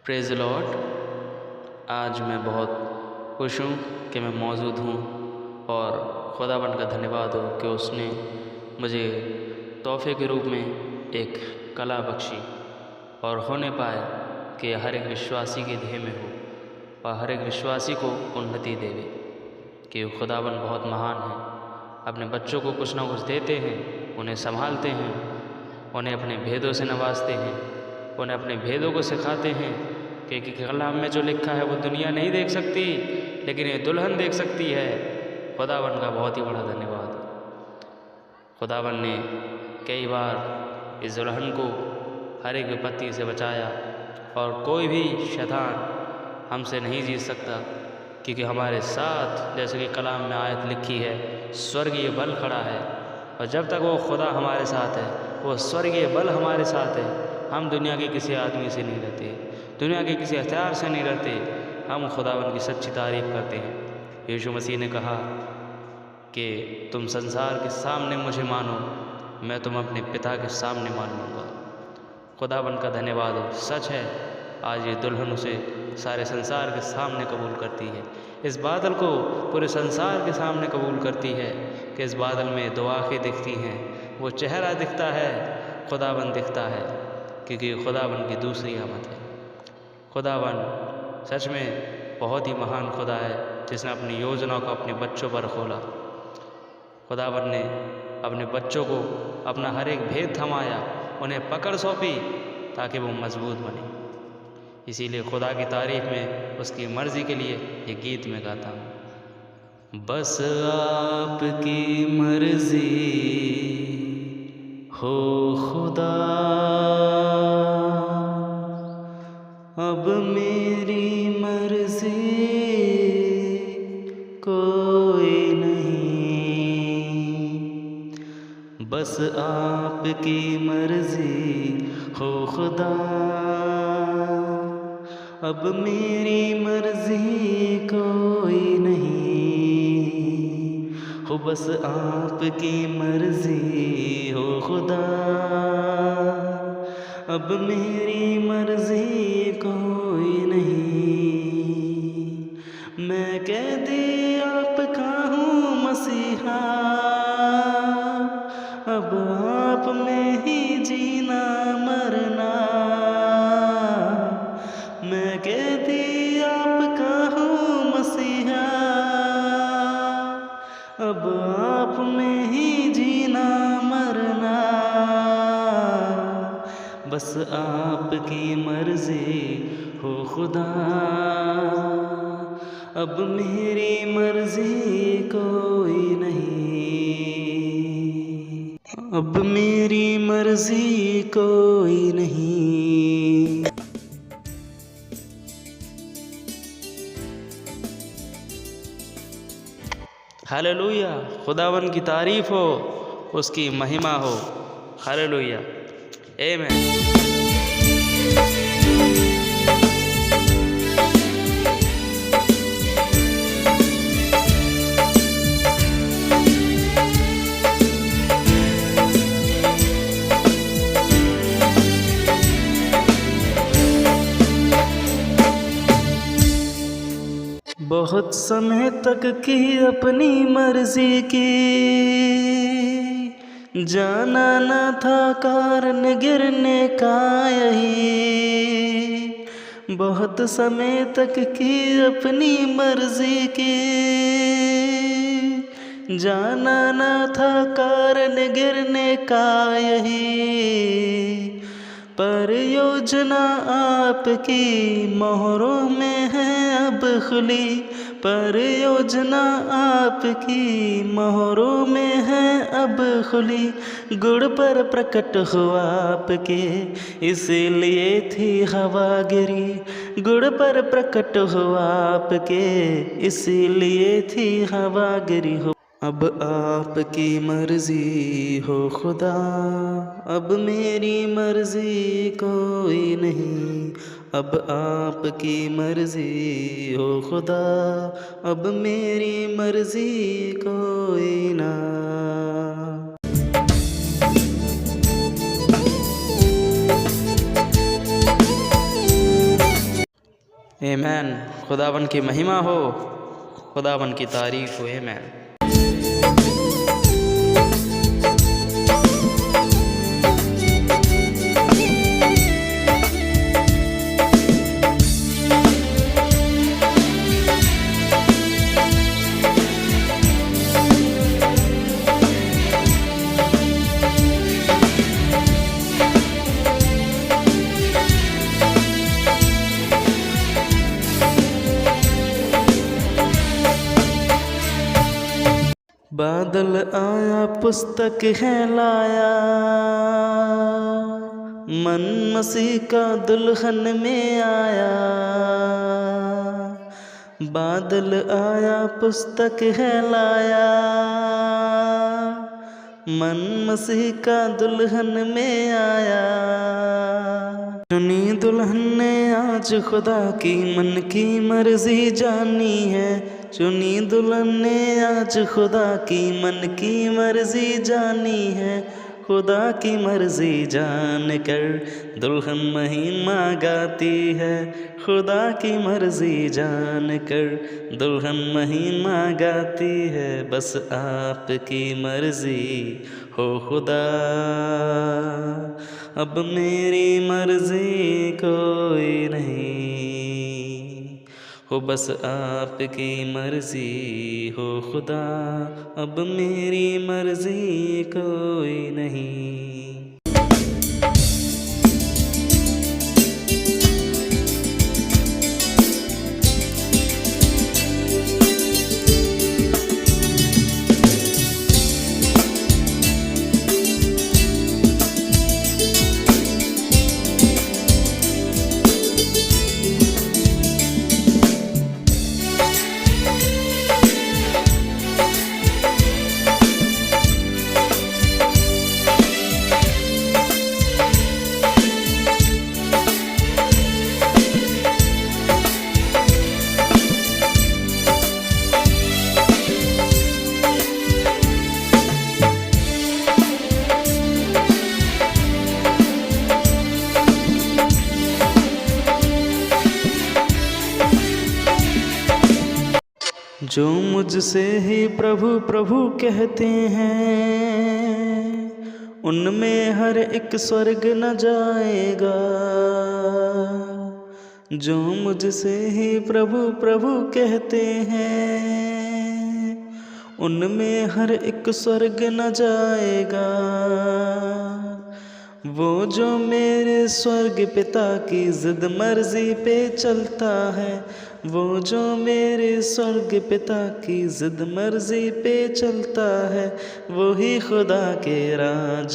Praise Lord. आज मैं बहुत खुश हूँ कि मैं मौजूद हूँ और खुदावंद का धन्यवाद हो कि उसने मुझे तोहफ़े के रूप में एक कला बख्शी और होने पाए कि हर एक विश्वासी के ध्येय में हो और हर एक विश्वासी को उन्नति देवे। कि खुदावंद बहुत महान है, अपने बच्चों को कुछ ना कुछ देते हैं, उन्हें संभालते हैं, उन्हें अपने भेदों से नवाजते हैं, उन्हें अपने भेदों को सिखाते हैं कि कलाम में जो लिखा है वो दुनिया नहीं देख सकती, लेकिन ये दुल्हन देख सकती है। खुदावंद का बहुत ही बड़ा धन्यवाद। खुदावंद ने कई बार इस दुल्हन को हर एक विपत्ति से बचाया और कोई भी शैतान हमसे नहीं जीत सकता, क्योंकि हमारे साथ, जैसे कि कलाम में आयत लिखी है, स्वर्गीय बल खड़ा है। और जब तक वो खुदा हमारे साथ है, वो स्वर्गीय बल हमारे साथ है, हम दुनिया के किसी आदमी से नहीं रहते, दुनिया के किसी हथियार से नहीं रहते, हम खुदावंद की सच्ची तारीफ़ करते हैं। यीशु मसीह ने कहा कि तुम संसार के सामने मुझे मानो, मैं तुम अपने पिता के सामने मान लूँगा। खुदावंद का धन्यवाद हो। सच है, आज ये दुल्हन उसे सारे संसार के सामने कबूल करती है। इस बादल को पूरे संसार के सामने कबूल करती है कि इस बादल में दो आँखें दिखती हैं, वो चेहरा दिखता है, खुदावंद दिखता है, क्योंकि खुदावंद की दूसरी आमद है। खुदावंद सच में बहुत ही महान खुदा है, जिसने अपनी योजनाओं को अपने बच्चों पर खोला। खुदावंद ने अपने बच्चों को अपना हर एक भेद थमाया, उन्हें पकड़ सौंपी ताकि वो मजबूत बने। इसीलिए खुदा की तारीफ में, उसकी मर्ज़ी के लिए ये गीत मैं गाता हूँ। बस आपकी मर्ज़ी हो खुदा, अब मेरी मर्ज़ी कोई नहीं। बस आपकी मर्ज़ी हो खुदा, अब मेरी मर्ज़ी कोई नहीं। हो बस आपकी मर्ज़ी हो खुदा, अब मेरी मर्ज़ी कोई नहीं। मैं कैदी आपका हूँ मसीहा, अब आप में ही जीना मरना। मैं कैदी आपका हूँ मसीहा, अब आप में ही जीना मरना। बस आपकी मर्ज़ी हो खुदा, अब मेरी मर्ज़ी कोई नहीं। अब मेरी मर्ज़ी कोई नहीं। हालेलुया। खुदावंद की तारीफ़ हो, उसकी महिमा हो। हालेलुया, आमीन। बहुत समय तक की अपनी मर्ज़ी की, जाना न था कारण गिरने का यही। बहुत समय तक की अपनी मर्ज़ी की, जाना न था कारण गिरने का यही। पर योजना आपकी मोहरों में है अब खुली, पर योजना आपकी मोहरों में है अब खुली। गुड़ पर प्रकट हुआ आपके, इसीलिए थी हवा गिरी। गुड़ पर प्रकट हुआ आपके, इसीलिए थी हवा गिरी। हो अब आपकी मर्ज़ी हो खुदा, अब मेरी मर्ज़ी कोई नहीं। अब आपकी मर्ज़ी हो खुदा, अब मेरी मर्ज़ी कोई ना। आमीन। खुदावन की महिमा हो, खुदावन की तारीफ हो। आमीन। बादल आया पुस्तक है लाया, मन मसीह का दुल्हन में आया। बादल आया पुस्तक है लाया, मन मसीह का दुल्हन में आया। चुनी दुल्हन ने आज खुदा की मन की मर्जी जानी है। चुनी दुल्हन ने आज खुदा की मन की मर्जी जानी है। खुदा की मर्जी जान कर दुल्हन महिमा गाती है। खुदा की मर्जी जान कर दुल्हन महिमा गाती है। बस आपकी मर्जी हो खुदा, अब मेरी मर्जी कोई नहीं हो। बस आपकी मर्जी हो खुदा, अब मेरी मर्जी कोई नहीं। जो मुझसे ही प्रभु प्रभु कहते हैं, उनमें हर एक स्वर्ग न जाएगा। जो मुझसे ही प्रभु प्रभु कहते हैं, उनमें हर एक स्वर्ग न जाएगा। वो जो मेरे स्वर्ग पिता की जिद मर्जी पे चलता है, वो जो मेरे स्वर्ग पिता की जिद मर्जी पे चलता है, वो ही खुदा के राज